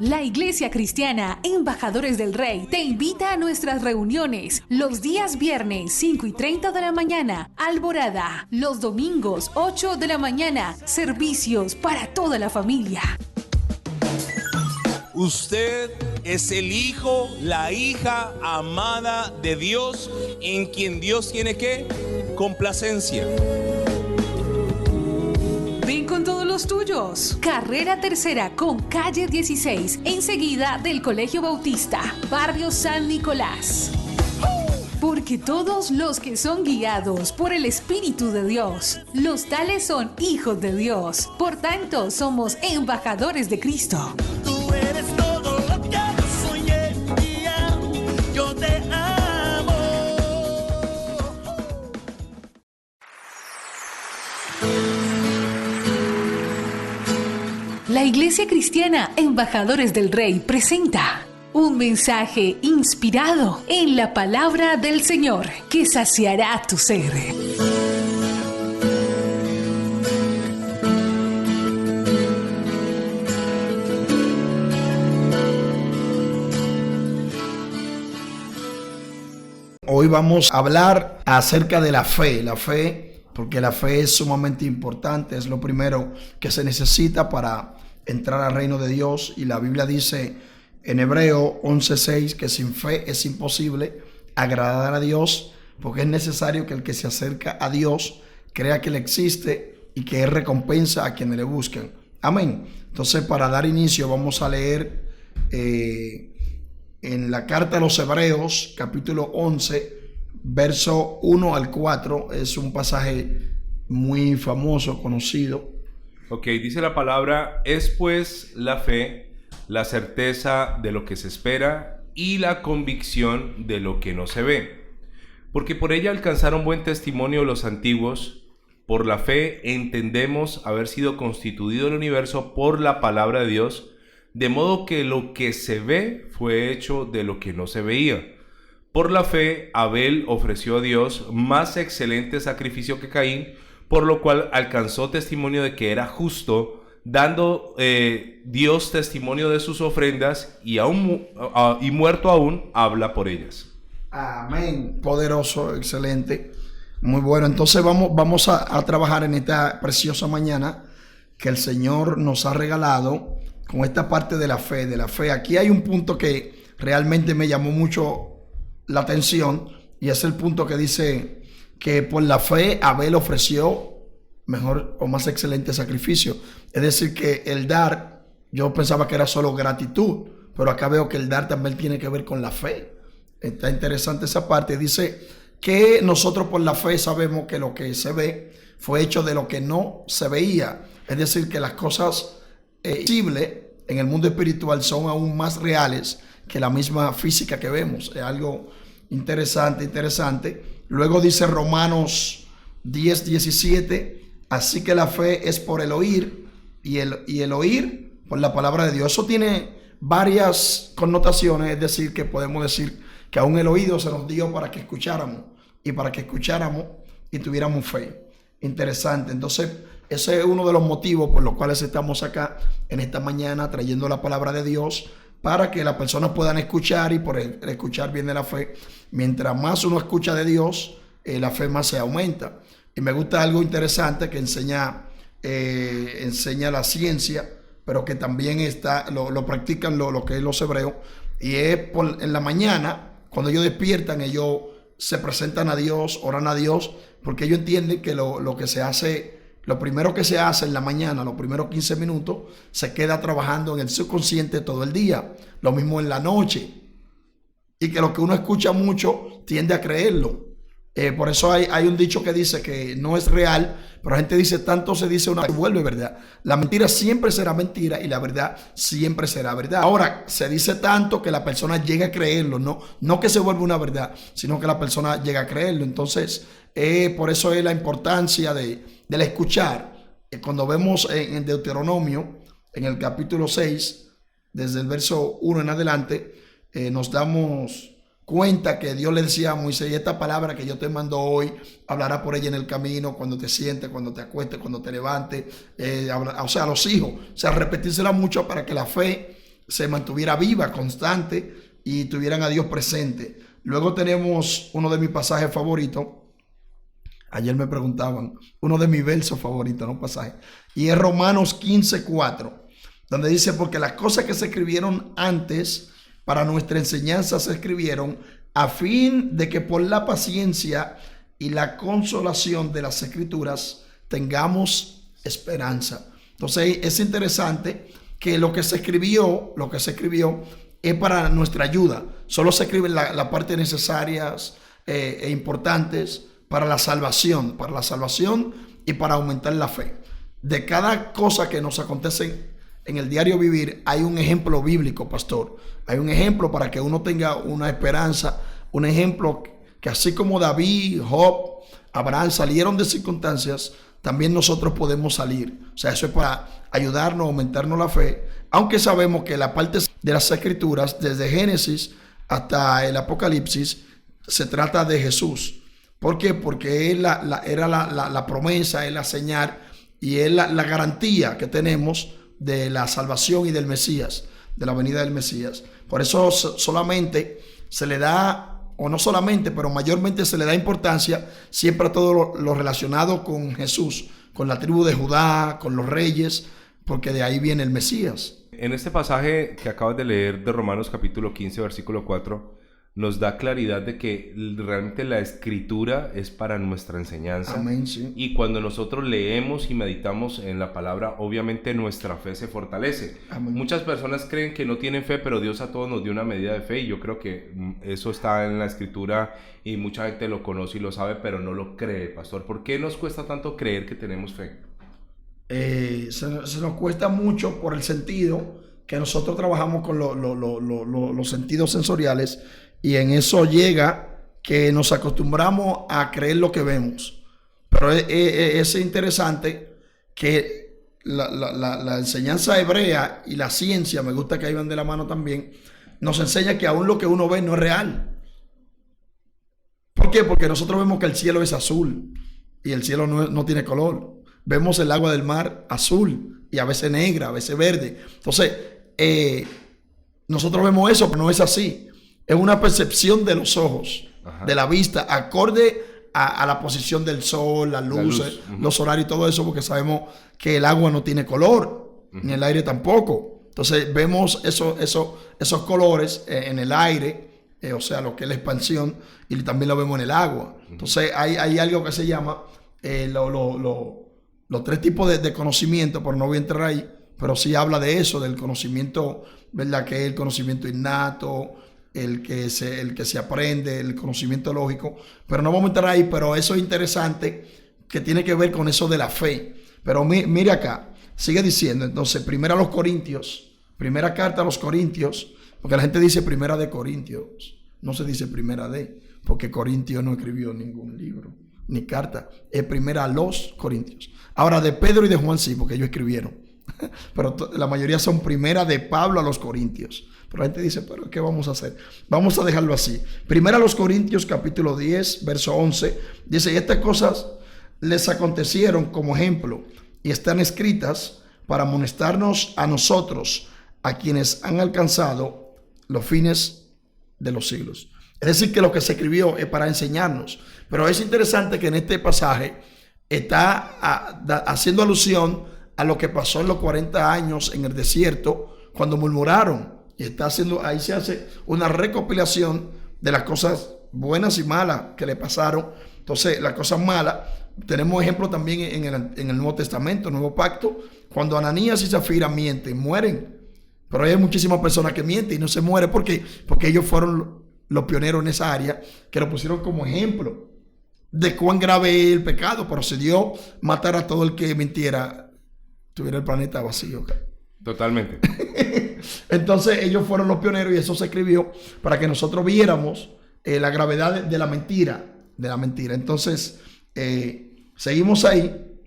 La Iglesia Cristiana Embajadores del Rey te invita a nuestras reuniones los días viernes 5:30 de la mañana, Alborada, los domingos 8 de la mañana, servicios para toda la familia. Usted es el hijo, la hija amada de Dios, en quien Dios tiene ¿qué? Complacencia. Ven con todos los tuyos. Carrera Tercera con calle 16, enseguida del Colegio Bautista, barrio San Nicolás. Porque todos los que son guiados por el Espíritu de Dios, los tales son hijos de Dios. Por tanto, somos embajadores de Cristo. Tú eres todo lo que yo soñé, yo te amo. La Iglesia Cristiana Embajadores del Rey presenta un mensaje inspirado en la palabra del Señor que saciará tu ser. Hoy vamos a hablar acerca de la fe, porque la fe es sumamente importante, es lo primero que se necesita para entrar al reino de Dios. Y la Biblia dice en Hebreo 11:6 que sin fe es imposible agradar a Dios, porque es necesario que el que se acerca a Dios crea que Él existe y que Él recompensa a quienes le buscan. Amén. Entonces, para dar inicio, vamos a leer en la carta a los Hebreos, capítulo 11, verso 1 al 4. Es un pasaje muy famoso, conocido. Ok, dice la palabra: es pues la fe, la certeza de lo que se espera y la convicción de lo que no se ve. Porque por ella alcanzaron buen testimonio los antiguos. Por la fe entendemos haber sido constituido el universo por la palabra de Dios, de modo que lo que se ve fue hecho de lo que no se veía. Por la fe Abel ofreció a Dios más excelente sacrificio que Caín, por lo cual alcanzó testimonio de que era justo, dando Dios testimonio de sus ofrendas, y muerto aún habla por ellas. Amén. Poderoso, excelente, muy bueno. Entonces vamos a trabajar en esta preciosa mañana que el Señor nos ha regalado con esta parte de la fe. Aquí hay un punto que realmente me llamó mucho la atención, y es el punto que dice que por la fe Abel ofreció mejor o más excelente sacrificio. Es decir, que el dar, yo pensaba que era solo gratitud, pero acá veo que el dar también tiene que ver con la fe. Está interesante esa parte. Dice que nosotros por la fe sabemos que lo que se ve fue hecho de lo que no se veía. Es decir, que las cosas visibles en el mundo espiritual son aún más reales que la misma física que vemos. Es algo interesante. Luego dice Romanos 10:17, así que la fe es por el oír y el oír por la palabra de Dios. Eso tiene varias connotaciones, es decir, que podemos decir que aún el oído se nos dio para que escucháramos y tuviéramos fe. Interesante. Entonces, ese es uno de los motivos por los cuales estamos acá en esta mañana trayendo la palabra de Dios, para que las personas puedan escuchar, y por el escuchar viene la fe. Mientras más uno escucha de Dios, la fe más se aumenta. Y me gusta algo interesante que enseña la ciencia, pero que también lo practican lo que es los hebreos, y es en la mañana, cuando ellos despiertan, ellos se presentan a Dios, oran a Dios, porque ellos entienden que lo que se hace, lo primero que se hace en la mañana, los primeros 15 minutos, se queda trabajando en el subconsciente todo el día. Lo mismo en la noche. Y que lo que uno escucha mucho tiende a creerlo. Por eso hay un dicho que dice que no es real, pero la gente dice, tanto se dice una vez, vuelve verdad. La mentira siempre será mentira y la verdad siempre será verdad. Ahora, se dice tanto que la persona llega a creerlo, no que se vuelva una verdad, sino que la persona llega a creerlo. Entonces, por eso es la importancia del escuchar. Cuando vemos en Deuteronomio, en el capítulo 6, desde el verso 1 en adelante, nos damos cuenta que Dios le decía a Moisés, y esta palabra que yo te mando hoy, hablará por ella en el camino, cuando te sientes, cuando te acuestes, cuando te levantes, o sea, a los hijos, o sea, repetírsela mucho para que la fe se mantuviera viva, constante, y tuvieran a Dios presente. Luego tenemos uno de mis pasajes favoritos. Ayer me preguntaban, uno de mis versos favoritos, no pasaje, y es Romanos 15:4, donde dice: porque las cosas que se escribieron antes para nuestra enseñanza se escribieron a fin de que por la paciencia y la consolación de las escrituras tengamos esperanza. Entonces es interesante que lo que se escribió es para nuestra ayuda. Solo se escriben las partes necesarias e importantes para la salvación y para aumentar la fe. De cada cosa que nos acontece en el diario vivir hay un ejemplo bíblico, pastor. Hay un ejemplo para que uno tenga una esperanza, un ejemplo que así como David, Job, Abraham salieron de circunstancias, también nosotros podemos salir. O sea, eso es para ayudarnos, aumentarnos la fe, aunque sabemos que la parte de las escrituras, desde Génesis hasta el Apocalipsis, se trata de Jesús. ¿Por qué? Porque Él era la promesa, es la señal y es la garantía que tenemos de la salvación y del Mesías, de la venida del Mesías. Por eso solamente se le da, o no solamente, pero mayormente se le da importancia siempre a todo lo relacionado con Jesús, con la tribu de Judá, con los reyes, porque de ahí viene el Mesías. En este pasaje que acabas de leer de Romanos capítulo 15, versículo 4, nos da claridad de que realmente la escritura es para nuestra enseñanza. Amén, sí. Y cuando nosotros leemos y meditamos en la palabra, obviamente nuestra fe se fortalece. Amén. Muchas personas creen que no tienen fe, pero Dios a todos nos dio una medida de fe, y yo creo que eso está en la escritura y mucha gente lo conoce y lo sabe, pero no lo cree, pastor. ¿Por qué nos cuesta tanto creer que tenemos fe? Se nos cuesta mucho por el sentido que nosotros trabajamos con los sentidos sensoriales, y en eso llega que nos acostumbramos a creer lo que vemos. Pero es interesante que la enseñanza hebrea y la ciencia, me gusta que ahí van de la mano también, nos enseña que aún lo que uno ve no es real. ¿Por qué? Porque nosotros vemos que el cielo es azul y el cielo no tiene color. Vemos el agua del mar azul y a veces negra, a veces verde. Entonces, nosotros vemos eso, pero no es así. Es una percepción de los ojos, ajá, de la vista, acorde a la posición del sol, las luces, los horarios y todo eso, porque sabemos que el agua no tiene color, ni el aire tampoco. Entonces vemos esos colores en el aire, o sea, lo que es la expansión, y también lo vemos en el agua. Entonces hay algo que se llama los tres tipos de conocimiento, pero no voy a entrar ahí, pero sí habla de eso, del conocimiento, ¿verdad? Que es el conocimiento innato, el que se aprende, el conocimiento lógico, pero no vamos a entrar ahí. Pero eso es interesante, que tiene que ver con eso de la fe. Pero mire acá, sigue diciendo entonces, primera carta a los Corintios, porque la gente dice primera de Corintios, no se dice primera de, porque Corintios no escribió ningún libro ni carta, es primera a los Corintios. Ahora de Pedro y de Juan sí, porque ellos escribieron, pero la mayoría son primera de Pablo a los Corintios. Pero la gente dice, pero ¿qué vamos a hacer? Vamos a dejarlo así. Primera a los Corintios capítulo 10, verso 11, dice: y estas cosas les acontecieron como ejemplo y están escritas para amonestarnos a nosotros, a quienes han alcanzado los fines de los siglos. Es decir, que lo que se escribió es para enseñarnos. Pero es interesante que en este pasaje está haciendo alusión a lo que pasó en los 40 años en el desierto, cuando murmuraron. Y está haciendo, ahí se hace una recopilación de las cosas buenas y malas que le pasaron. Entonces, las cosas malas, tenemos ejemplo también en el Nuevo Testamento, Nuevo Pacto, cuando Ananías y Zafira mienten, mueren. Pero hay muchísimas personas que mienten y no se mueren. ¿Por qué? Porque ellos fueron los pioneros en esa área, que lo pusieron como ejemplo de cuán grave es el pecado. Procedió matar a todo el que mintiera, tuviera el planeta vacío. Totalmente. Entonces ellos fueron los pioneros, y eso se escribió para que nosotros viéramos la gravedad de la mentira. Entonces seguimos ahí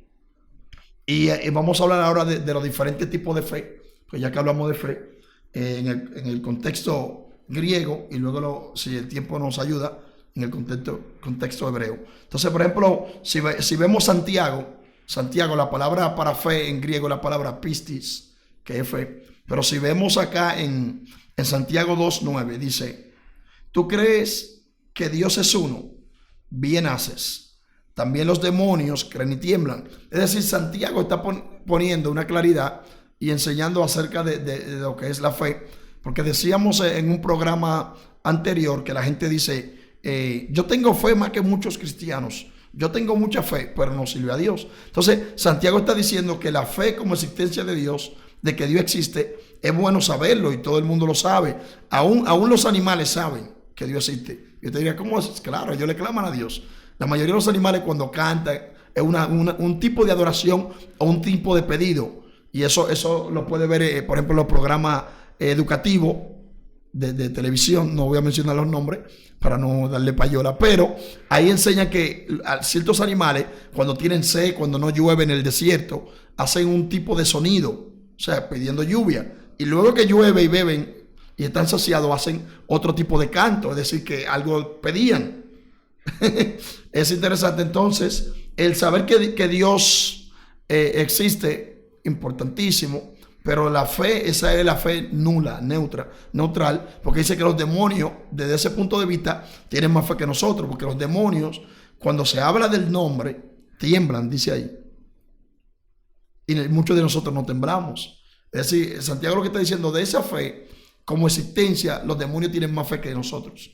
y vamos a hablar ahora de los diferentes tipos de fe, pues ya que hablamos de fe en el contexto griego, y luego si el tiempo nos ayuda, en el contexto hebreo. Entonces, por ejemplo, si vemos Santiago, la palabra para fe en griego es la palabra pistis, que es fe. Pero si vemos acá en Santiago 2:9, dice: tú crees que Dios es uno, bien haces. También los demonios creen y tiemblan. Es decir, Santiago está poniendo una claridad y enseñando acerca de lo que es la fe. Porque decíamos en un programa anterior que la gente dice, yo tengo fe más que muchos cristianos. Yo tengo mucha fe, pero no sirve a Dios. Entonces, Santiago está diciendo que la fe como existencia de Dios, de que Dios existe, es bueno saberlo y todo el mundo lo sabe. Aún los animales saben que Dios existe. Yo te diría, ¿cómo es? Claro, ellos le claman a Dios. La mayoría de los animales cuando cantan es un tipo de adoración o un tipo de pedido. Y eso lo puede ver, por ejemplo, en los programas educativos de televisión. No voy a mencionar los nombres para no darle payola, pero ahí enseñan que ciertos animales, cuando tienen sed, cuando no llueve en el desierto, hacen un tipo de sonido, o sea, pidiendo lluvia. Y luego que llueve y beben y están saciados, hacen otro tipo de canto, es decir, que algo pedían. Es interesante entonces el saber que Dios existe, importantísimo. Pero la fe, esa es la fe neutral, porque dice que los demonios, desde ese punto de vista, tienen más fe que nosotros, porque los demonios, cuando se habla del nombre, tiemblan, dice ahí. Y muchos de nosotros no temblamos. Es decir, Santiago lo que está diciendo, de esa fe, como existencia, los demonios tienen más fe que nosotros.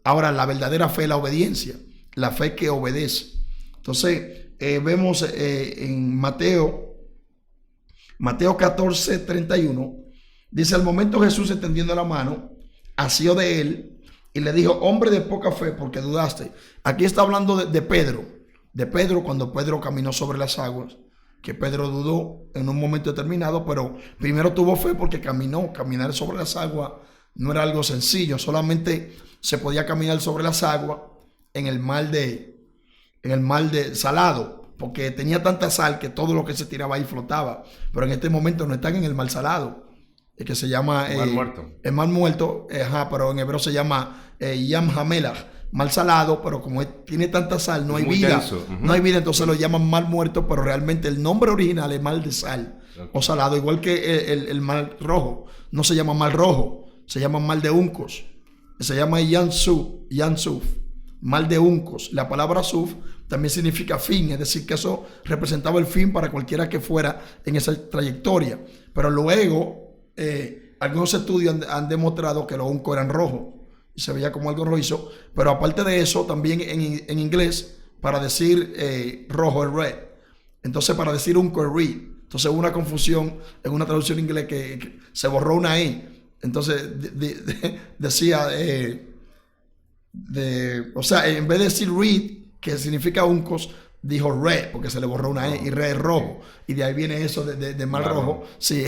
Ahora, la verdadera fe es la obediencia, la fe que obedece. Entonces, vemos en Mateo 14:31, dice: al momento Jesús, extendiendo la mano, asió de él y le dijo: hombre de poca fe, ¿por qué dudaste? Aquí está hablando de Pedro. De Pedro, cuando Pedro caminó sobre las aguas, que Pedro dudó en un momento determinado, pero primero tuvo fe porque caminar sobre las aguas no era algo sencillo. Solamente se podía caminar sobre las aguas en el mar de salado, porque tenía tanta sal que todo lo que se tiraba ahí flotaba. Pero en este momento no están en el mar salado, que se llama Mar Muerto. El mar muerto, pero en hebreo se llama Yam HaMelach, mar salado, pero como tiene tanta sal, no hay vida. Denso. No hay vida, entonces lo llaman mar muerto, pero realmente el nombre original es mar de sal, o salado, igual que el mar rojo. No se llama mar rojo, se llama mar de uncos. Se llama Yansuf, mar de uncos. La palabra suf también significa fin, es decir, que eso representaba el fin para cualquiera que fuera en esa trayectoria. Pero luego, algunos estudios han demostrado que los uncos eran rojos y se veía como algo rojizo. Pero aparte de eso, también en inglés, para decir rojo es red. Entonces, para decir unco es red. Entonces, hubo una confusión en una traducción en inglés que se borró una E. Entonces, decía, o sea, en vez de decir reed, que significa uncos, dijo red, porque se le borró una E, y red es rojo. Y de ahí viene eso de mar rojo. Sí,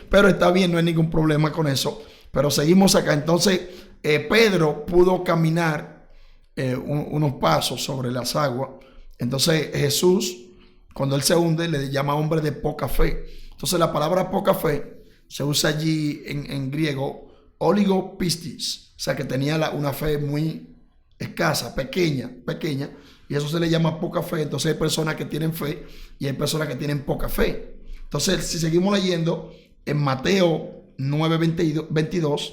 pero está bien, no hay ningún problema con eso. Pero seguimos acá. Entonces, Pedro pudo caminar unos pasos sobre las aguas. Entonces, Jesús, cuando él se hunde, le llama hombre de poca fe. Entonces, la palabra poca fe se usa allí en griego, oligopistis, o sea que tenía una fe muy escasa, pequeña, y eso se le llama poca fe. Entonces hay personas que tienen fe y hay personas que tienen poca fe. Entonces, si seguimos leyendo en Mateo 9:22,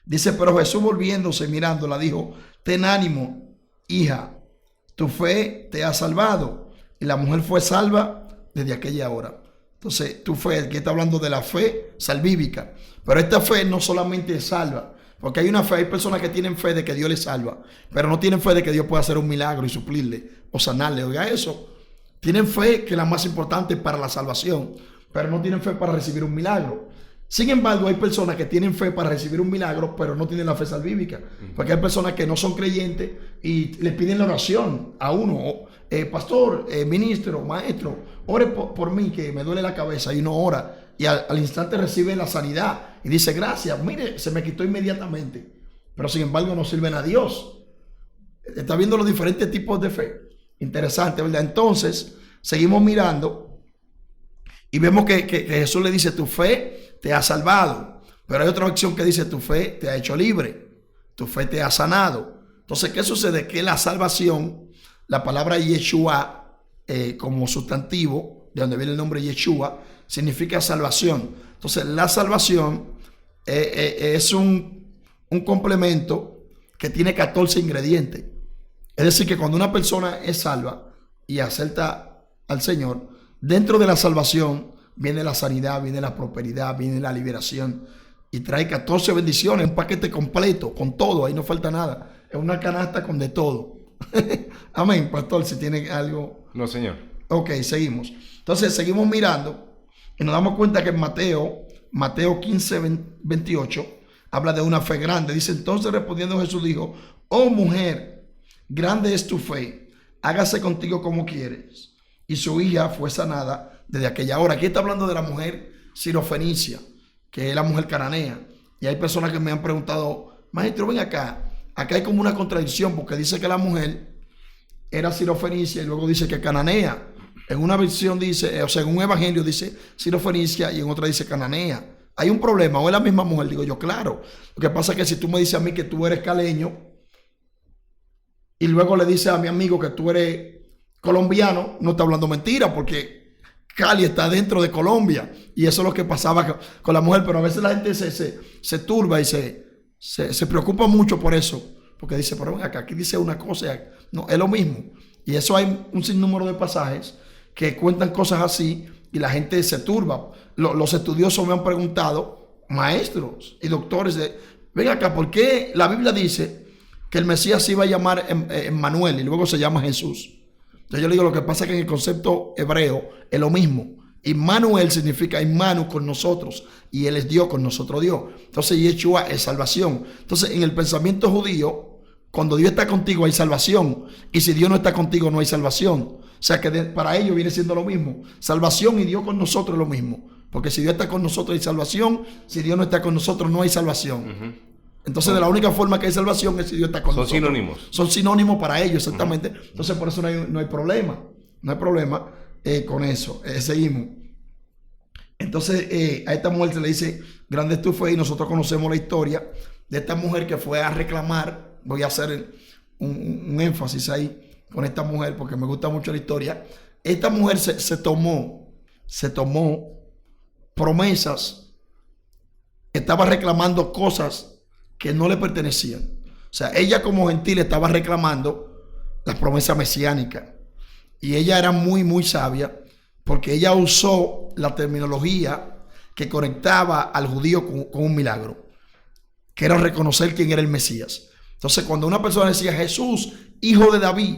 dice: pero Jesús, volviéndose y mirándola, dijo: ten ánimo, hija, tu fe te ha salvado. Y la mujer fue salva desde aquella hora. Entonces, tu fe, aquí está hablando de la fe salvífica. Pero esta fe no solamente salva, porque hay personas que tienen fe de que Dios les salva, pero no tienen fe de que Dios pueda hacer un milagro y suplirle o sanarle. Oiga eso. Tienen fe, que es la más importante para la salvación, pero no tienen fe para recibir un milagro. Sin embargo, hay personas que tienen fe para recibir un milagro, pero no tienen la fe salvífica. Porque hay personas que no son creyentes y le piden la oración a uno. Pastor, ministro, maestro, ore por mí que me duele la cabeza, y uno ora. Y al instante recibe la sanidad y dice: gracias, mire, se me quitó inmediatamente. Pero sin embargo no sirven a Dios. Está viendo los diferentes tipos de fe. Interesante, ¿verdad? Entonces, seguimos mirando y vemos que Jesús le dice: tu fe te ha salvado. Pero hay otra opción que dice: tu fe te ha hecho libre, tu fe te ha sanado. Entonces, ¿qué sucede? Que la salvación, la palabra Yeshua como sustantivo, de donde viene el nombre Yeshua, significa salvación. Entonces, la salvación es un complemento que tiene 14 ingredientes. Es decir, que cuando una persona es salva y acepta al Señor, dentro de la salvación viene la sanidad, viene la prosperidad, viene la liberación y trae 14 bendiciones, un paquete completo, con todo, ahí no falta nada. Es una canasta con de todo. Amén, pastor, si tiene algo. No, señor. Ok, seguimos. Entonces, seguimos mirando y nos damos cuenta que en Mateo 15, 28, habla de una fe grande. Dice, entonces respondiendo Jesús dijo, oh mujer, grande es tu fe, hágase contigo como quieres. Y su hija fue sanada desde aquella hora. Aquí está hablando de la mujer sirofenicia, que es la mujer cananea. Y hay personas que me han preguntado, maestro, ven acá. Acá hay como una contradicción porque dice que la mujer era sirofenicia y luego dice que cananea. En una versión dice, o sea, en un evangelio dice sirofenicia y en otra dice cananea. Hay un problema, o es la misma mujer. Digo yo, claro. Lo que pasa es que si tú me dices a mí que tú eres caleño y luego le dices a mi amigo que tú eres colombiano, no está hablando mentira porque Cali está dentro de Colombia y eso es lo que pasaba con la mujer. Pero a veces la gente se turba y se preocupa mucho por eso, porque dice, pero ven acá, aquí dice una cosa, no, es lo mismo. Y eso hay un sinnúmero de pasajes que cuentan cosas así y la gente se turba. Los estudiosos me han preguntado, maestros y doctores, ven acá, ¿por qué la Biblia dice que el Mesías se iba a llamar Emmanuel y luego se llama Jesús? Entonces yo le digo, lo que pasa es que en el concepto hebreo es lo mismo. Immanuel significa Immanu, con nosotros, y Él es Dios, con nosotros Dios. Entonces Yeshua es salvación. Entonces en el pensamiento judío, cuando Dios está contigo hay salvación, y si Dios no está contigo no hay salvación. O sea que para ellos viene siendo lo mismo. Salvación y Dios con nosotros es lo mismo. Porque si Dios está con nosotros hay salvación, si Dios no está con nosotros no hay salvación. Entonces de la única forma que hay salvación es si Dios está con nosotros. Son sinónimos. Son sinónimos para ellos, exactamente. Entonces por eso no hay problema. No hay problema con eso. Seguimos. Entonces a esta mujer se le dice, grande es tu fe, y nosotros conocemos la historia de esta mujer que fue a reclamar. Voy a hacer un énfasis ahí con esta mujer porque me gusta mucho la historia. Esta mujer se tomó promesas, estaba reclamando cosas que no le pertenecían. O sea, ella como gentil estaba reclamando las promesas mesiánicas. Y ella era muy, muy sabia porque ella usó la terminología que conectaba al judío con un milagro, que era reconocer quién era el Mesías. Entonces, cuando una persona decía Jesús, hijo de David,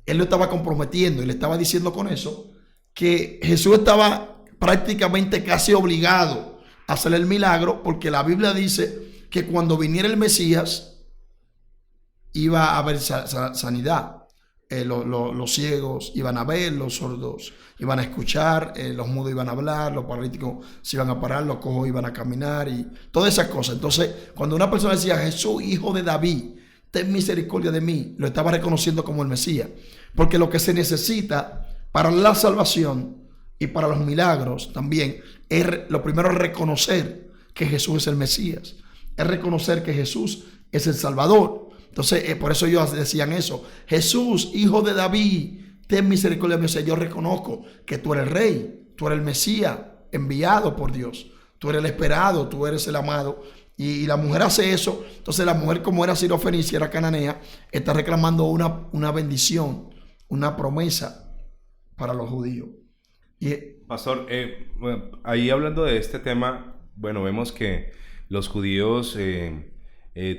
él lo estaba comprometiendo y le estaba diciendo con eso que Jesús estaba prácticamente casi obligado a hacer el milagro, porque la Biblia dice que cuando viniera el Mesías iba a haber sanidad. Los ciegos iban a ver, los sordos iban a escuchar, los mudos iban a hablar, los paralíticos se iban a parar, los cojos iban a caminar y todas esas cosas. Entonces, cuando una persona decía Jesús, hijo de David, ten misericordia de mí, lo estaba reconociendo como el Mesías. Porque lo que se necesita para la salvación y para los milagros también es lo primero, reconocer que Jesús es el Mesías, es reconocer que Jesús es el Salvador. Entonces, por eso ellos decían eso. Jesús, hijo de David, ten misericordia de mí. O sea, yo reconozco que tú eres el Rey, tú eres el Mesías enviado por Dios. Tú eres el esperado, tú eres el amado. Y la mujer hace eso. Entonces la mujer, como era sirofenicia, era cananea, está reclamando una bendición, una promesa para los judíos. Pastor, bueno, ahí hablando de este tema, bueno, vemos que los judíos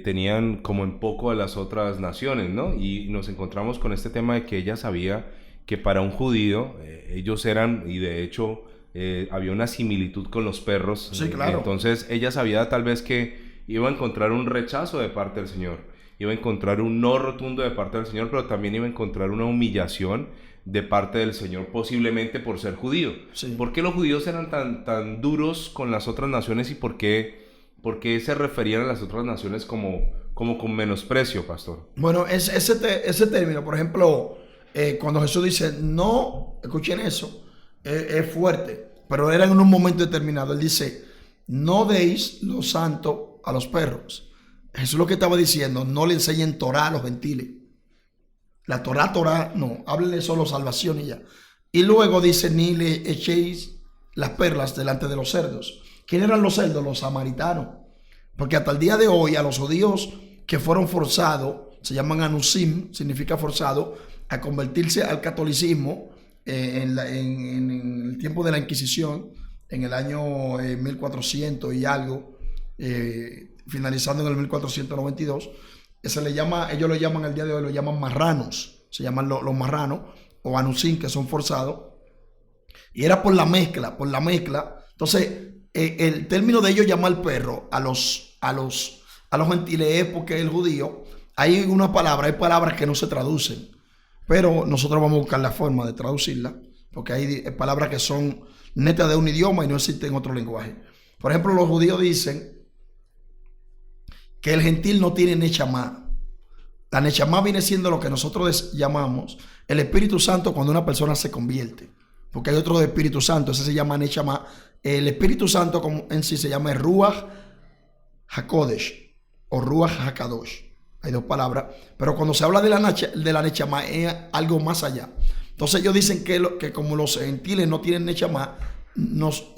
tenían como en poco a las otras naciones, ¿no? Y nos encontramos con este tema de que ella sabía que para un judío ellos eran, y de hecho había una similitud con los perros. Sí, claro. Entonces ella sabía tal vez que iba a encontrar un rechazo de parte del Señor, iba a encontrar un no rotundo de parte del Señor, pero también iba a encontrar una humillación de parte del Señor, posiblemente por ser judío. Sí. ¿Por qué los judíos eran tan duros con las otras naciones y por qué se referían a las otras naciones como con menosprecio, pastor? Bueno, ese término, por ejemplo, cuando Jesús dice, no, escuchen eso, es fuerte, pero era en un momento determinado. Él dice, no deis lo santo a los perros. Jesús lo que estaba diciendo, no le enseñen Torah a los gentiles. La Torah, no, háblenle solo salvación y ya. Y luego dice, ni le echéis las perlas delante de los cerdos. ¿Quién eran los cerdos? Los samaritanos. Porque hasta el día de hoy a los judíos que fueron forzados, se llaman anusim, significa forzado, a convertirse al catolicismo en el tiempo de la Inquisición, en el año 1400 y algo, finalizando en el 1492, ellos lo llaman el día de hoy, lo llaman marranos, se llaman los marranos, o anusim, que son forzados, y era por la mezcla. Entonces, el término de ellos llamar perro a los gentiles es porque el judío, hay palabras que no se traducen, pero nosotros vamos a buscar la forma de traducirla, porque hay palabras que son netas de un idioma y no existen en otro lenguaje. Por ejemplo, los judíos dicen que el gentil no tiene nechamá. La nechamá viene siendo lo que nosotros llamamos el Espíritu Santo cuando una persona se convierte, porque hay otro de Espíritu Santo, ese se llama nechamá. El Espíritu Santo en sí se llama Ruach HaKodesh o Ruach HaKadosh. Hay dos palabras, pero cuando se habla de la nechamá es algo más allá. Entonces ellos dicen que como los gentiles no tienen nechamá,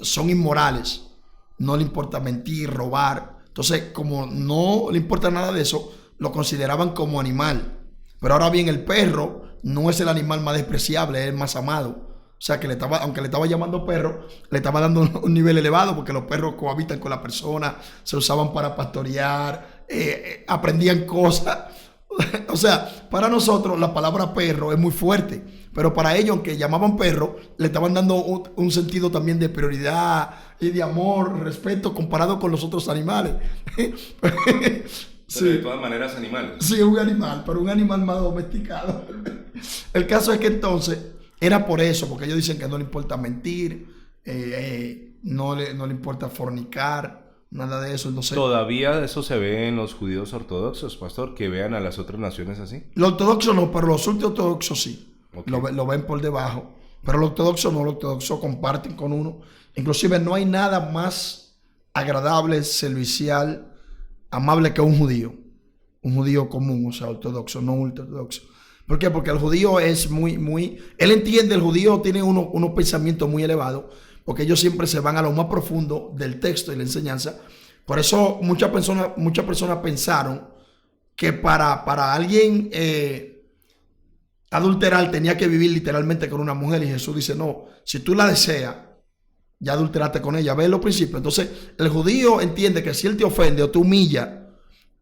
son inmorales, no le importa mentir, robar. Entonces, como no le importa nada de eso, lo consideraban como animal. Pero ahora bien, el perro no es el animal más despreciable, es el más amado. O sea que aunque le estaba llamando perro, le estaba dando un nivel elevado, porque los perros cohabitan con la persona, se usaban para pastorear, aprendían cosas. O sea, para nosotros la palabra perro es muy fuerte, pero para ellos, aunque llamaban perro, le estaban dando un sentido también de prioridad y de amor, respeto comparado con los otros animales. Sí. De todas maneras, animales. Sí, un animal, pero un animal más domesticado. El caso es que entonces era por eso, porque ellos dicen que no le importa mentir, no le importa fornicar, nada de eso. Entonces, ¿todavía eso se ve en los judíos ortodoxos, pastor? Que vean a las otras naciones así. Los ortodoxos no, pero los ultraortodoxos sí. Okay. Lo ven por debajo. Pero los ortodoxos no, los ortodoxos comparten con uno. Inclusive no hay nada más agradable, servicial, amable que un judío común, o sea, ortodoxo, no ultraortodoxo. ¿Por qué? Porque el judío es él entiende, el judío tiene unos pensamientos muy elevados, porque ellos siempre se van a lo más profundo del texto y la enseñanza. Por eso muchas personas pensaron que para alguien adulterar tenía que vivir literalmente con una mujer, y Jesús dice, no, si tú la deseas, ya adulteraste con ella. Ve los principios. Entonces, el judío entiende que si él te ofende o te humilla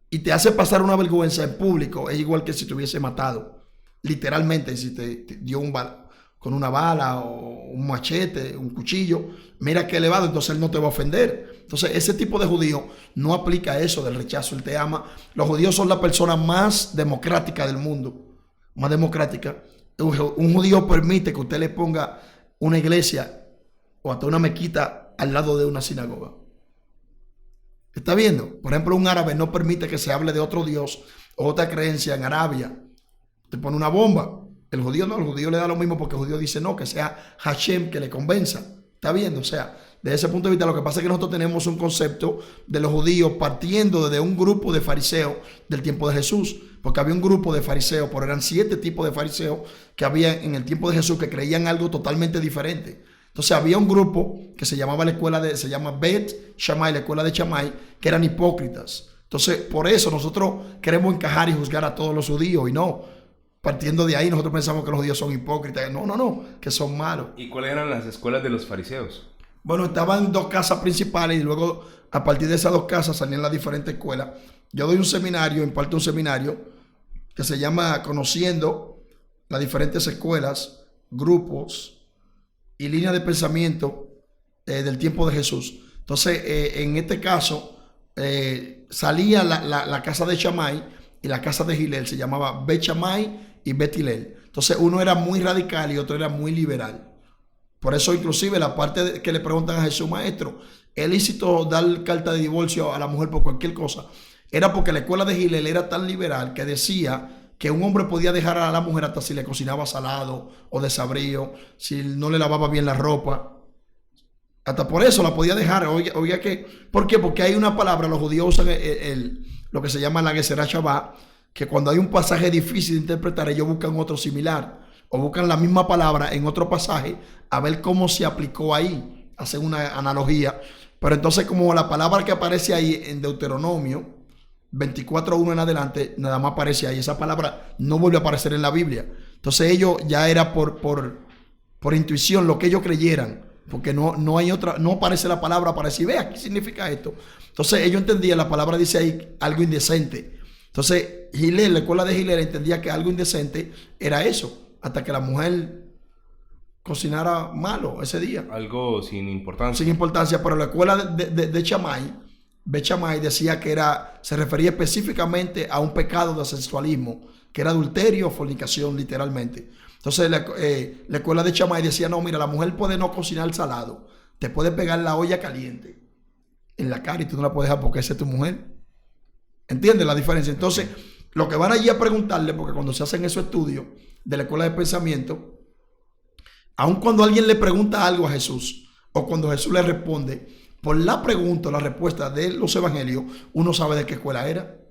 y te hace pasar una vergüenza en público, es igual que si te hubiese matado. Literalmente, si te dio con una bala o un machete, un cuchillo, mira qué elevado, entonces él no te va a ofender. Entonces, ese tipo de judío no aplica eso del rechazo, él te ama. Los judíos son la persona más democrática del mundo, más democrática. Un judío permite que usted le ponga una iglesia o hasta una mezquita al lado de una sinagoga. ¿Está viendo? Por ejemplo, un árabe no permite que se hable de otro Dios o otra creencia en Arabia. Te pone una bomba. El judío no, el judío le da lo mismo, porque el judío dice no, que sea Hashem que le convenza. ¿Está viendo? O sea, desde ese punto de vista, lo que pasa es que nosotros tenemos un concepto de los judíos partiendo de un grupo de fariseos del tiempo de Jesús, porque había un grupo de fariseos, pero eran 7 tipos de fariseos que había en el tiempo de Jesús, que creían algo totalmente diferente. Entonces había un grupo que se llama Bet Shammai, la escuela de Shammai, que eran hipócritas. Entonces, por eso nosotros queremos encajar y juzgar a todos los judíos, y no, partiendo de ahí nosotros pensamos que los judíos son hipócritas. No, que son malos. ¿Y cuáles eran las escuelas de los fariseos? Bueno, estaban 2 casas principales, y luego a partir de esas 2 casas salían las diferentes escuelas. Yo doy un seminario, imparto un seminario que se llama Conociendo las diferentes escuelas, grupos y líneas de pensamiento del tiempo de Jesús. Entonces, en este caso, salía la casa de Shammai y la casa de Hillel, se llamaba Bet Shammai y Bet Hillel. Entonces, uno era muy radical y otro era muy liberal. Por eso, inclusive, la parte que le preguntan a Jesús, maestro, ¿es lícito dar carta de divorcio a la mujer por cualquier cosa? Era porque la escuela de Hillel era tan liberal que decía que un hombre podía dejar a la mujer hasta si le cocinaba salado o desabrido, si no le lavaba bien la ropa. Hasta por eso la podía dejar. Oiga que, ¿por qué? Porque hay una palabra, los judíos usan lo que se llama la Geserá Shabbat, que cuando hay un pasaje difícil de interpretar, ellos buscan otro similar, o buscan la misma palabra en otro pasaje, a ver cómo se aplicó ahí. hacen una analogía. Pero entonces, como la palabra que aparece ahí en Deuteronomio 24:1 en adelante, nada más aparece ahí. Esa palabra no vuelve a aparecer en la Biblia. Entonces ellos ya era por intuición lo que ellos creyeran. Porque no hay otra, no aparece la palabra para decir, vea, ¿qué significa esto? Entonces ellos entendían, la palabra dice ahí algo indecente. Entonces Hillel, la escuela de Hillel entendía que algo indecente era eso, hasta que la mujer cocinara malo ese día. Algo sin importancia. Sin importancia, pero la escuela de Shammai, Bet Shammai decía que se refería específicamente a un pecado de sexualismo, que era adulterio o fornicación, literalmente. Entonces la escuela de Shammai decía, no, mira, la mujer puede no cocinar salado, te puede pegar la olla caliente en la cara y tú no la puedes dejar porque esa es tu mujer. ¿Entiendes la diferencia? Entonces, lo que van allí a preguntarle, porque cuando se hacen esos estudios de la escuela de pensamiento, aun cuando alguien le pregunta algo a Jesús, o cuando Jesús le responde, por la pregunta o la respuesta de los evangelios, uno sabe de qué escuela era.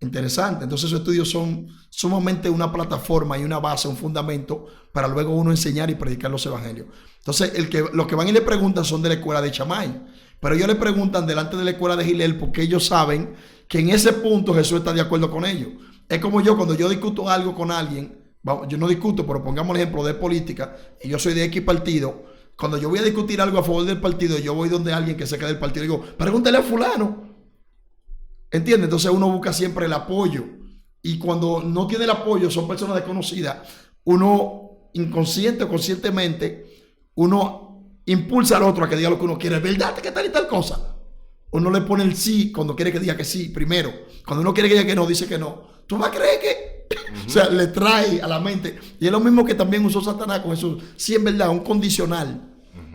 Interesante. Entonces esos estudios son sumamente una plataforma y una base, un fundamento para luego uno enseñar y predicar los evangelios. Entonces los que van y le preguntan son de la escuela de Shammai, pero ellos le preguntan delante de la escuela de Hillel porque ellos saben que en ese punto Jesús está de acuerdo con ellos. Es como yo, cuando yo discuto algo con alguien, yo no discuto, pero pongamos el ejemplo de política, y yo soy de X partido. Cuando yo voy a discutir algo a favor del partido, yo voy donde alguien que se queda del partido y digo, pregúntale a fulano. ¿Entiendes? Entonces uno busca siempre el apoyo. Y cuando no tiene el apoyo, son personas desconocidas, uno inconsciente o conscientemente, uno impulsa al otro a que diga lo que uno quiere. ¿Verdad que tal y tal cosa? Uno le pone el sí cuando quiere que diga que sí primero. Cuando uno quiere que diga que no, dice que no. ¿Tú vas a creer que? O sea, le trae a la mente. Y es lo mismo que también usó Satanás con Jesús. Sí, en verdad, un condicional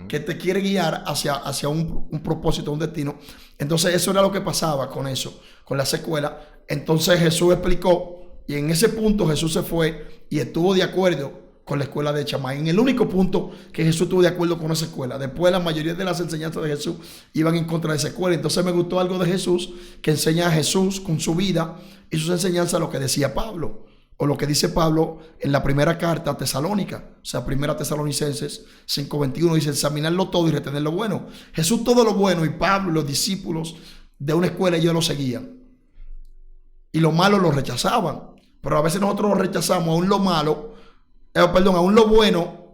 que te quiere guiar hacia un propósito, un destino. Entonces eso era lo que pasaba con eso, con la secuela. Entonces Jesús explicó, y en ese punto Jesús se fue y estuvo de acuerdo con la escuela de Shammai. En el único punto que Jesús estuvo de acuerdo con esa escuela. Después la mayoría de las enseñanzas de Jesús iban en contra de esa escuela. Entonces me gustó algo de Jesús, que enseña a Jesús con su vida y sus enseñanzas, lo que decía Pablo, o lo que dice Pablo en la primera carta a Tesalónica, o sea, primera Tesalonicenses 5:21, dice, examinarlo todo y retener lo bueno. Jesús todo lo bueno, y Pablo, los discípulos de una escuela, ellos lo seguían. Y lo malo lo rechazaban. Pero a veces nosotros lo rechazamos, aún lo malo, aún lo bueno,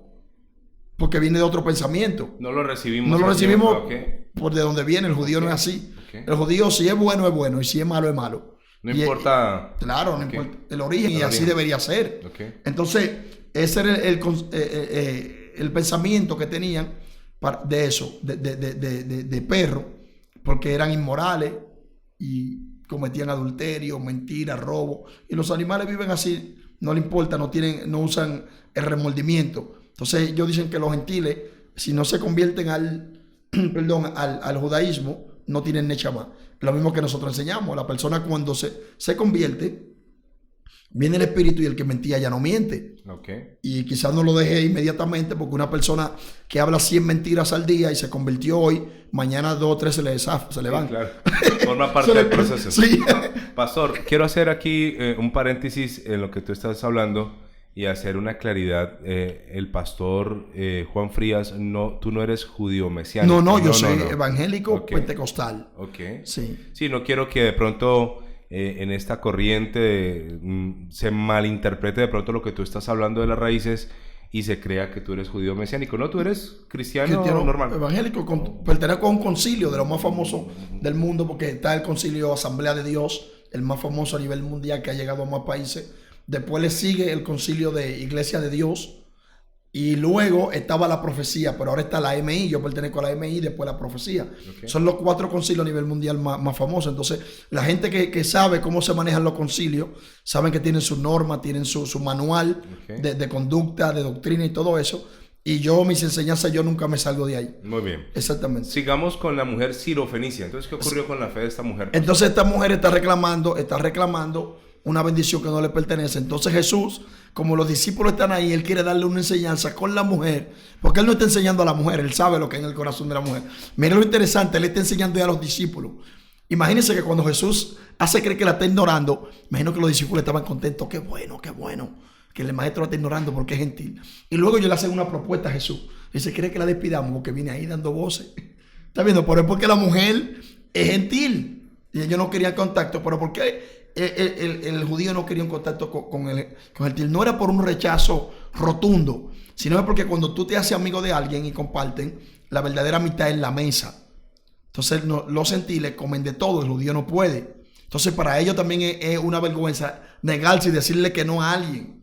porque viene de otro pensamiento. No lo recibimos. No lo recibimos okay. Por de donde viene. El judío no es así. Okay. El judío, si es bueno, y si es malo. No importa. Claro, no importa el origen, y así debería ser. Okay. Entonces, ese era el pensamiento que tenían de eso, de perro, porque eran inmorales y cometían adulterio, mentira, robo. Y los animales viven así, no le importa, no usan el remordimiento. Entonces, ellos dicen que los gentiles, si no se convierten al judaísmo, no tienen nechama. Lo mismo que nosotros enseñamos. La persona cuando se convierte, viene el espíritu, y el que mentía ya no miente. Okay. Y quizás no lo deje inmediatamente, porque una persona que habla 100 mentiras al día y se convirtió hoy, mañana 2 o 3 se le van. Claro. Forma parte del proceso. Sí. Pastor, quiero hacer aquí un paréntesis en lo que tú estás hablando y hacer una claridad. El pastor Juan Frías, tú no eres judío mesiánico. No, yo soy evangélico, okay. Pentecostal. Ok. Sí. Sí, no quiero que de pronto en esta corriente se malinterprete de pronto lo que tú estás hablando de las raíces y se crea que tú eres judío mesiánico. No, tú eres cristiano normal. Evangélico, pertenezco a un concilio de los más famosos del mundo, porque está el concilio Asamblea de Dios, el más famoso a nivel mundial, que ha llegado a más países. Después le sigue el concilio de Iglesia de Dios, y luego estaba la profecía, pero ahora está la MI. Yo pertenezco a la MI, después la profecía. Okay. Son los 4 concilios a nivel mundial más famosos. Entonces, la gente que sabe cómo se manejan los concilios, saben que tienen su norma, tienen su manual okay. de conducta, de doctrina y todo eso. Y mis enseñanzas, yo nunca me salgo de ahí. Muy bien. Exactamente. Sigamos con la mujer sirofenicia. Entonces, ¿qué ocurrió con la fe de esta mujer? Entonces, esta mujer está reclamando una bendición que no le pertenece. Entonces Jesús, como los discípulos están ahí, él quiere darle una enseñanza con la mujer, porque él no está enseñando a la mujer, él sabe lo que hay en el corazón de la mujer. Miren lo interesante, él está enseñando ya a los discípulos. Imagínense que cuando Jesús hace creer que la está ignorando, imagino que los discípulos estaban contentos. Qué bueno que el maestro la está ignorando porque es gentil. Y luego yo le hacen una propuesta a Jesús. Dice, ¿quiere que la despidamos? Porque viene ahí dando voces. ¿Está viendo? Pero es porque la mujer es gentil. Y ellos no querían contacto. Pero ¿por qué el judío no quería un contacto con el gentil? No era por un rechazo rotundo, sino es porque cuando tú te haces amigo de alguien y comparten, la verdadera amistad es la mesa. Entonces los gentiles comen de todo, el judío no puede. Entonces para ellos también es una vergüenza negarse y decirle que no a alguien.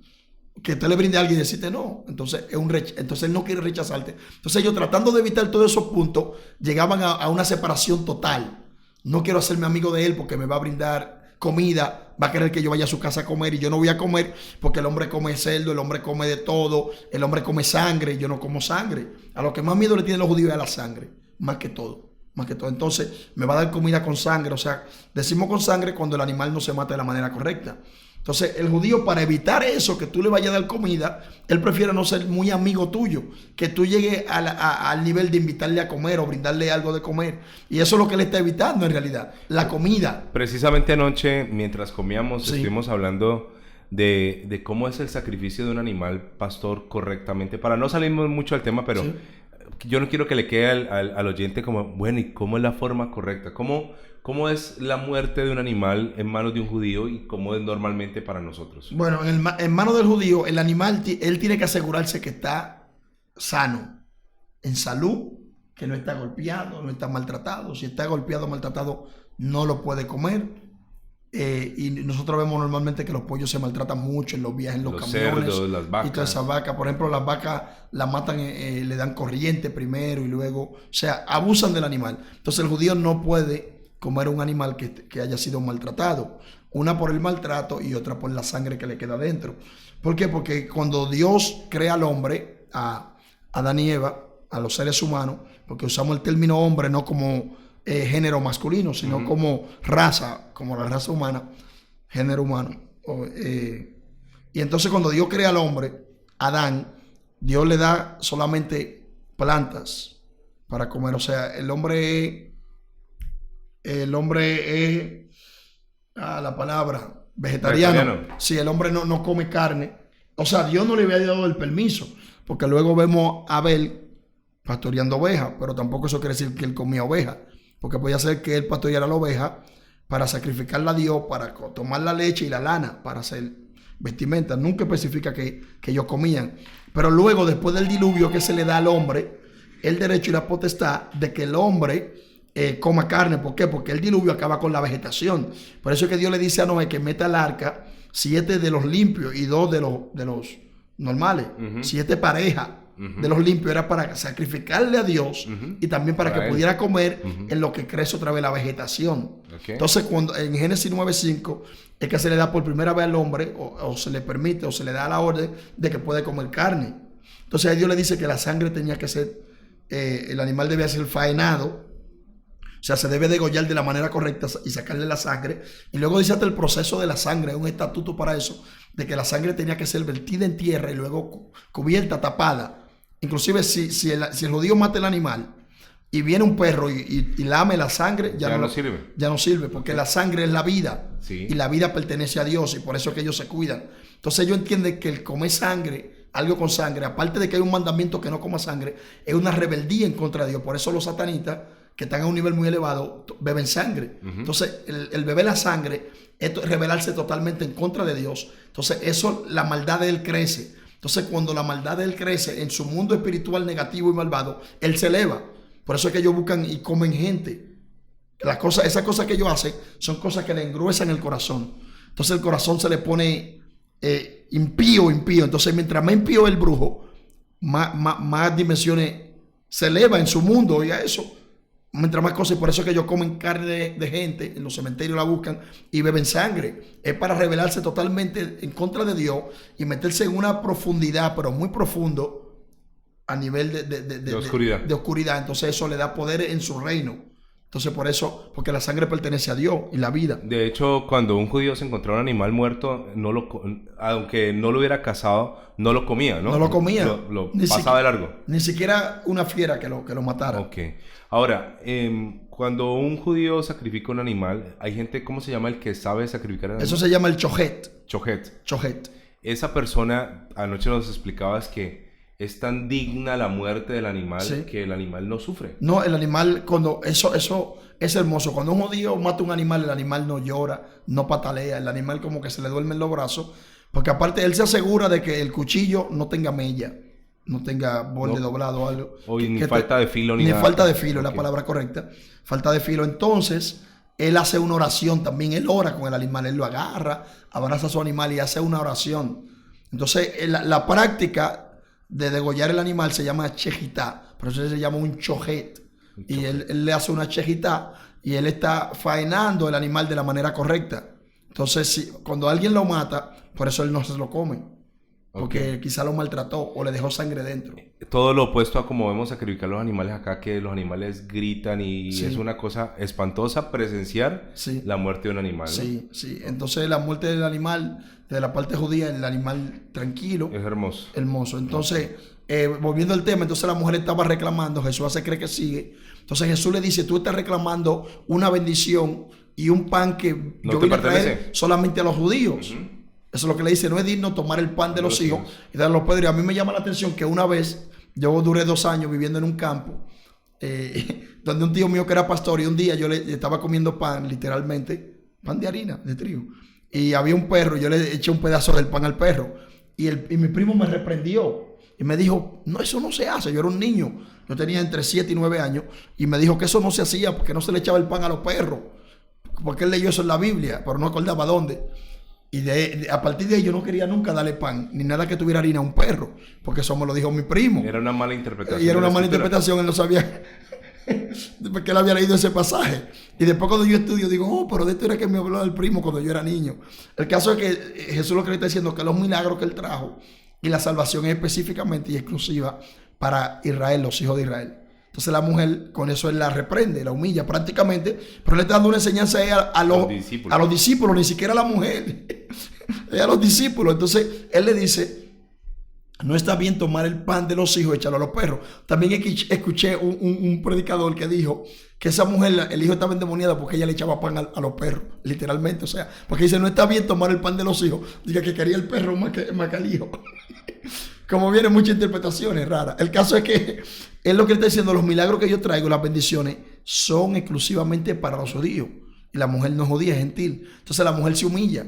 Que usted le brinde a alguien y decirte no. Entonces entonces él no quiere rechazarte. Entonces ellos, tratando de evitar todos esos puntos, llegaban a una separación total. No quiero hacerme amigo de él porque me va a brindar comida, va a querer que yo vaya a su casa a comer y yo no voy a comer porque el hombre come cerdo, el hombre come de todo, el hombre come sangre y yo no como sangre. A lo que más miedo le tienen los judíos es a la sangre, más que todo. Entonces me va a dar comida con sangre. O sea, decimos con sangre cuando el animal no se mata de la manera correcta. Entonces el judío, para evitar eso, que tú le vayas a dar comida, él prefiere no ser muy amigo tuyo, que tú llegues al nivel de invitarle a comer o brindarle algo de comer. Y eso es lo que él está evitando en realidad, la comida. Precisamente anoche, mientras comíamos, Sí. estuvimos hablando de cómo es el sacrificio de un animal, pastor, correctamente. Para no salirnos mucho del tema, pero Sí. yo no quiero que le quede al oyente como, bueno, ¿y cómo es la forma correcta? ¿Cómo es la muerte de un animal en manos de un judío y cómo es normalmente para nosotros? Bueno, en manos del judío, el animal, él tiene que asegurarse que está sano, en salud, que no está golpeado, no está maltratado. Si está golpeado o maltratado, no lo puede comer. Y nosotros vemos normalmente que los pollos se maltratan mucho en los viajes, en los camiones. Cerdos, las vacas. Y todas esas vacas. Por ejemplo, las vacas las matan, le dan corriente primero y luego. O sea, abusan del animal. Entonces el judío no puede comer un animal que haya sido maltratado. Una por el maltrato y otra por la sangre que le queda dentro. ¿Por qué? Porque cuando Dios crea al hombre, a Adán y Eva, a los seres humanos, porque usamos el término hombre no como género masculino, sino como raza, como la raza humana, género humano. Y entonces cuando Dios crea al hombre, Adán, Dios le da solamente plantas para comer. O sea, el hombre es la palabra vegetariano. Si el hombre no come carne, o sea, Dios no le había dado el permiso, porque luego vemos a Abel pastoreando ovejas, pero tampoco eso quiere decir que él comía ovejas, porque podía ser que él pastoreara la oveja para sacrificarla a Dios, para tomar la leche y la lana para hacer vestimenta. Nunca especifica que ellos comían, pero luego, después del diluvio, que se le da al hombre el derecho y la potestad de que el hombre coma carne. ¿Por qué? Porque el diluvio acaba con la vegetación. Por eso es que Dios le dice a Noé que meta al arca 7 de los limpios y 2 de los normales. 7 parejas de los limpios, era para sacrificarle a Dios y también para que él pudiera comer en lo que crece otra vez la vegetación. Okay. Entonces, cuando en Génesis 9:5 es que se le da por primera vez al hombre, o se le permite, o se le da la orden de que puede comer carne. Entonces ahí Dios le dice que la sangre tenía que ser, el animal debía ser faenado. O sea, se debe degollar de la manera correcta y sacarle la sangre. Y luego dice hasta el proceso de la sangre, un estatuto para eso, de que la sangre tenía que ser vertida en tierra y luego cubierta, tapada. Inclusive si el judío mata el animal y viene un perro y lame la sangre, ya no sirve. Ya no sirve, porque la sangre es la vida. Sí. Y la vida pertenece a Dios, y por eso es que ellos se cuidan. Entonces ellos entienden que el comer sangre, algo con sangre, aparte de que hay un mandamiento que no coma sangre, es una rebeldía en contra de Dios. Por eso los satanistas, que están a un nivel muy elevado, beben sangre. Entonces el beber la sangre es rebelarse totalmente en contra de Dios. Entonces eso, la maldad de él crece. Entonces cuando la maldad de él crece en su mundo espiritual negativo y malvado, él se eleva. Por eso es que ellos buscan y comen gente. Esas cosas que ellos hacen son cosas que le engruesan el corazón. Entonces el corazón se le pone impío. Entonces mientras más impío el brujo, más dimensiones se eleva en su mundo. Oiga eso. Mientras más cosas, y por eso es que ellos comen carne de gente, en los cementerios la buscan y beben sangre. Es para rebelarse totalmente en contra de Dios y meterse en una profundidad, pero muy profundo, a nivel de oscuridad. Entonces eso le da poder en su reino. Entonces por eso, porque la sangre pertenece a Dios y la vida. De hecho, cuando un judío se encontraba un animal muerto, aunque no lo hubiera cazado, no lo comía, ¿no? No lo comía. Lo pasaba de largo. Ni siquiera una fiera que lo matara. Ok. Ahora, cuando un judío sacrifica un animal, hay gente, ¿cómo se llama el que sabe sacrificar animales? Eso se llama el chojet. Chojet. Chojet. esa persona, anoche nos explicabas que es tan digna la muerte del animal Sí. que el animal no sufre. No, el animal, cuando eso es hermoso. Cuando un judío mata un animal, el animal no llora, no patalea. El animal como que se le duermen los brazos. Porque aparte él se asegura de que el cuchillo no tenga mella, no tenga borde doblado o algo. O ni falta de filo ni Ni nada. falta de filo, es la Ok. palabra correcta. Falta de filo. Entonces, él hace una oración también. Él ora con el animal. Él lo agarra, abraza a su animal y hace una oración. Entonces, la práctica de degollar el animal se llama chejitá. Por eso se llama un chojet. Y él le hace una chejitá y él está faenando el animal de la manera correcta. Entonces, cuando alguien lo mata, por eso él no se lo come. Porque quizá lo maltrató o le dejó sangre dentro. Todo lo opuesto a como vemos sacrificar los animales acá, que los animales gritan y Sí. es una cosa espantosa presenciar Sí. la muerte de un animal, ¿no? Sí, sí. Entonces, la muerte del animal, de la parte judía, el animal tranquilo, Es hermoso. hermoso. Entonces, volviendo al tema, entonces la mujer estaba reclamando, Jesús hace creer que sigue. Entonces Jesús le dice, tú estás reclamando una bendición y un pan que No yo te vine a traer pertenece. solamente a los judíos. Eso es lo que le dice, no es digno tomar el pan de los hijos y darlo a los padres. A mí me llama la atención que una vez, yo duré 2 años viviendo en un campo, donde un tío mío que era pastor, y un día yo le estaba comiendo pan, literalmente, pan de harina, de trigo. Y había un perro, yo le eché un pedazo del pan al perro. Y mi primo me reprendió y me dijo, no, eso no se hace. Yo era un niño, yo tenía entre 7 y 9 años, y me dijo que eso no se hacía porque no se le echaba el pan a los perros. Porque él leyó eso en la Biblia, pero no acordaba dónde. Y a partir de ahí yo no quería nunca darle pan, ni nada que tuviera harina a un perro, porque eso me lo dijo mi primo. Era una mala interpretación. Y era de la una mala escritura. interpretación, él no sabía porque él había leído ese pasaje. Y después cuando yo estudio digo, oh, pero de esto era que me habló el primo cuando yo era niño. El caso es que Jesús lo que le está diciendo que los milagros que él trajo y la salvación es específicamente y exclusiva para Israel, los hijos de Israel. Entonces la mujer con eso él la reprende, la humilla prácticamente, pero le está dando una enseñanza a los discípulos, ni siquiera a la mujer, a los discípulos. Entonces él le dice, no está bien tomar el pan de los hijos y echarlo a los perros. También escuché un predicador que dijo que esa mujer, el hijo estaba endemoniado porque ella le echaba pan a los perros, literalmente. O sea, porque dice, no está bien tomar el pan de los hijos. Diga que quería el perro más que el hijo. Como vienen muchas interpretaciones raras. El caso es que él lo que está diciendo, los milagros que yo traigo, las bendiciones, son exclusivamente para los judíos. Y la mujer no es judía, es gentil. Entonces la mujer se humilla.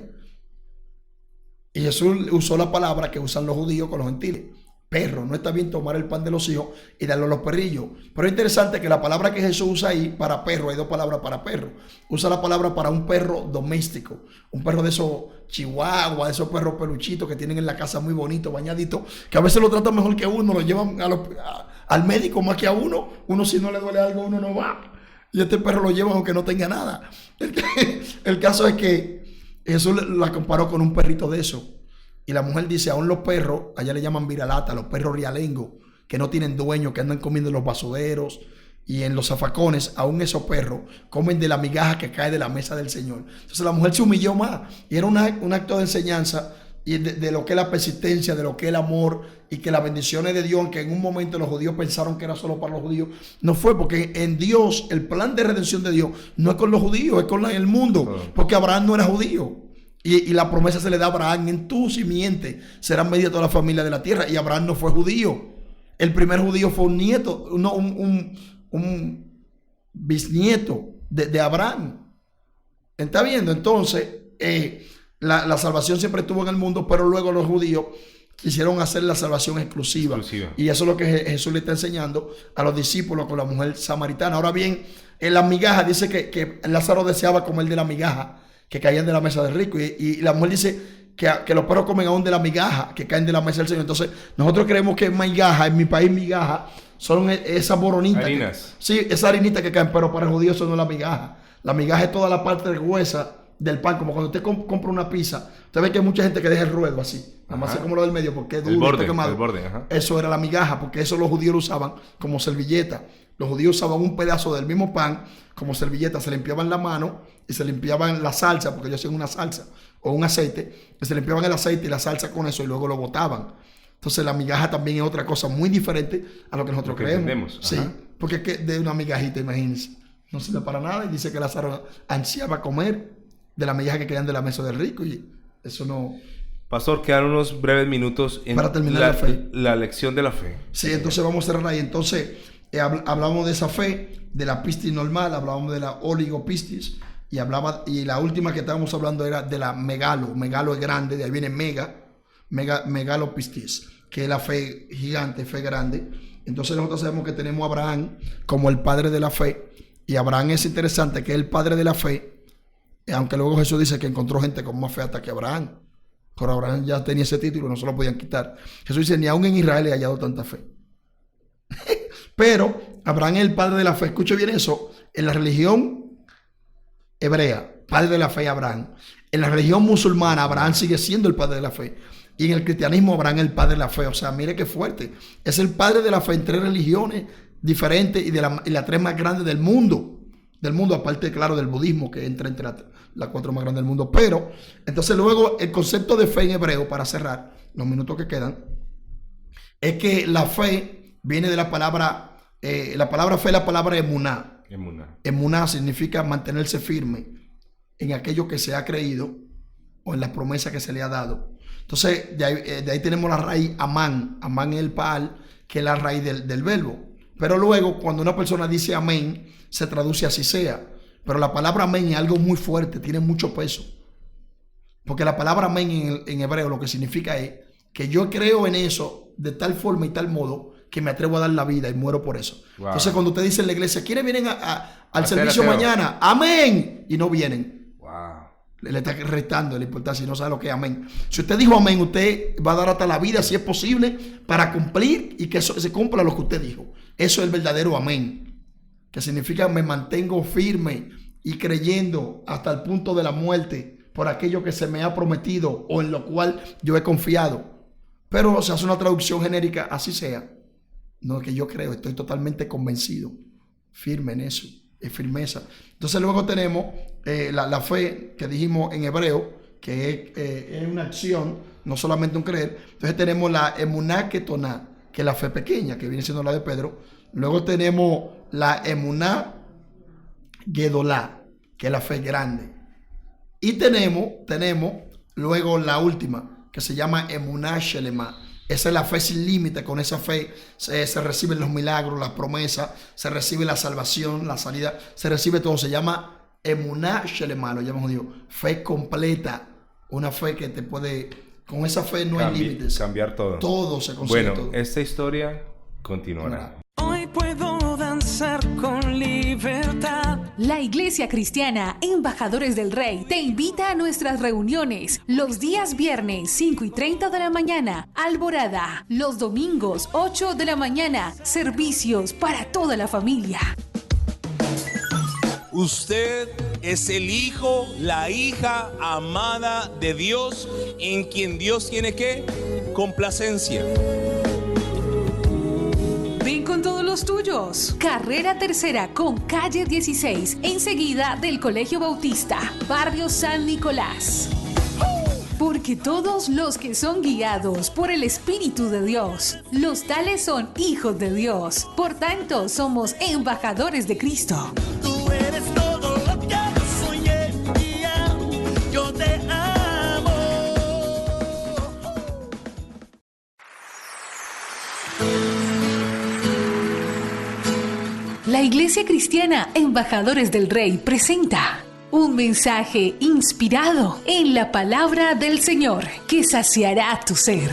Y Jesús usó la palabra que usan los judíos con los gentiles. Perro, no está bien tomar el pan de los hijos y darlo a los perrillos. Pero es interesante que la palabra que Jesús usa ahí para perro, hay 2 palabras para perro. Usa la palabra para un perro doméstico, un perro de esos chihuahuas, de esos perros peluchitos que tienen en la casa muy bonitos, bañaditos, que a veces lo tratan mejor que uno, lo llevan al médico más que a uno. Uno si no le duele algo, uno no va. Y este perro lo llevan aunque no tenga nada. El caso es que Jesús la comparó con un perrito de eso. Y la mujer dice, aún los perros, allá le llaman viralata, los perros rialengos, que no tienen dueño, que andan comiendo en los basureros y en los zafacones, aún esos perros comen de la migaja que cae de la mesa del Señor. Entonces la mujer se humilló más. Y era un acto de enseñanza y de lo que es la persistencia, de lo que es el amor y que las bendiciones de Dios, que en un momento los judíos pensaron que era solo para los judíos, no fue, porque en Dios, el plan de redención de Dios no es con los judíos, es con el mundo, porque Abraham no era judío. Y la promesa se le da a Abraham, en tu simiente serán medidas toda la familia de la tierra. Y Abraham no fue judío. El primer judío fue un nieto, un bisnieto de Abraham. ¿Está viendo? Entonces, la salvación siempre estuvo en el mundo, pero luego los judíos quisieron hacer la salvación exclusiva. Y eso es lo que Jesús le está enseñando a los discípulos con la mujer samaritana. Ahora bien, en la migaja dice que Lázaro deseaba comer de la migaja que caían de la mesa del rico. Y la mujer dice que los perros comen aún de la migaja que caen de la mesa del Señor. Entonces, nosotros creemos que migaja, en mi país migaja, son esas boronitas. Harinas. Sí, esa harinita que caen, pero para el judío eso no es la migaja. La migaja es toda la parte gruesa del pan, como cuando usted compra una pizza. Usted ve que hay mucha gente que deja el ruedo así, nada más como lo del medio, porque es duro, está quemado. El borde, ajá. Eso era la migaja, porque eso los judíos lo usaban como servilleta. Los judíos usaban un pedazo del mismo pan como servilleta, se limpiaban la mano y se limpiaban la salsa, porque ellos hacían una salsa o un aceite, y se limpiaban el aceite y la salsa con eso y luego lo botaban. Entonces la migaja también es otra cosa muy diferente a lo que nosotros creemos. Entendemos. Sí, porque es que de una migajita, imagínense, no sirve para nada. Y dice que Lázaro ansiaba comer de la migaja que caían de la mesa del rico, y eso no Pastor, quedan unos breves minutos en para terminar la fe. La lección de la fe. Sí, entonces vamos a cerrar ahí. Entonces, hablamos de esa fe, de la pistis normal, hablábamos de la oligopistis, y la última que estábamos hablando era de la megalo. Megalo es grande, de ahí viene megalopistis, que es la fe gigante, fe grande. Entonces nosotros sabemos que tenemos a Abraham como el padre de la fe, y Abraham es interesante que es el padre de la fe, aunque luego Jesús dice que encontró gente con más fe hasta que Abraham. Pero Abraham ya tenía ese título, no se lo podían quitar. Jesús dice, ni aún en Israel he hallado tanta fe. Pero Abraham es el padre de la fe. Escuche bien eso. En la religión hebrea, padre de la fe Abraham. En la religión musulmana, Abraham sigue siendo el padre de la fe. Y en el cristianismo, Abraham es el padre de la fe. O sea, mire qué fuerte. Es el padre de la fe en 3 religiones diferentes y las 3 más grandes del mundo. Aparte, claro, del budismo, que entra entre las 4 más grandes del mundo. Pero, entonces luego, el concepto de fe en hebreo, para cerrar los minutos que quedan, es que la fe viene de la palabra fe, la palabra emuná. Emuná significa mantenerse firme en aquello que se ha creído o en la promesa que se le ha dado. Entonces, de ahí tenemos la raíz amán. Amán es el paal, que es la raíz del verbo. Pero luego, cuando una persona dice amén, se traduce así sea. Pero la palabra amén es algo muy fuerte, tiene mucho peso. Porque la palabra amén en hebreo lo que significa es que yo creo en eso de tal forma y tal modo que me atrevo a dar la vida y muero por eso. Wow. Entonces, cuando usted dice en la iglesia, ¿quiénes vienen al servicio mañana? ¡Amén! Y no vienen. Wow. Le está restando la importancia y no sabe lo que es amén. Si usted dijo amén, usted va a dar hasta la vida, si es posible, para cumplir y que eso se cumpla lo que usted dijo. Eso es el verdadero amén, que significa me mantengo firme y creyendo hasta el punto de la muerte por aquello que se me ha prometido o en lo cual yo he confiado. Pero se hace una traducción genérica, así sea. No, que yo creo, estoy totalmente convencido, firme en eso, es firmeza. Entonces luego tenemos la fe que dijimos en hebreo, que es una acción, no solamente un creer. Entonces tenemos la emuná ketoná, que es la fe pequeña, que viene siendo la de Pedro. Luego tenemos la emuná gedolá, que es la fe grande. Y tenemos luego la última, que se llama emuná shelema. Esa es la fe sin límite. Con esa fe se reciben los milagros, las promesas, se recibe la salvación, la salida, se recibe todo. Se llama emuná shelema, lo llamamos Dios. Fe completa, una fe que te puede... Con esa fe no hay límites. Cambiar todo. Todo se consigue. Bueno, esta historia continuará. Hoy puedo danzar con libertad. La Iglesia Cristiana Embajadores del Rey te invita a nuestras reuniones los días viernes 5:30 de la mañana, Alborada, los domingos 8 de la mañana, servicios para toda la familia. Usted es el hijo, la hija amada de Dios, en quien Dios tiene ¿qué? Complacencia. Ven con todos los tuyos. Carrera Tercera con calle 16, enseguida del Colegio Bautista, barrio San Nicolás. Porque todos los que son guiados por el Espíritu de Dios, los tales son hijos de Dios. Por tanto, somos embajadores de Cristo. Tú eres todo lo que yo soñé y yo te amo. La Iglesia Cristiana Embajadores del Rey presenta un mensaje inspirado en la palabra del Señor que saciará tu ser.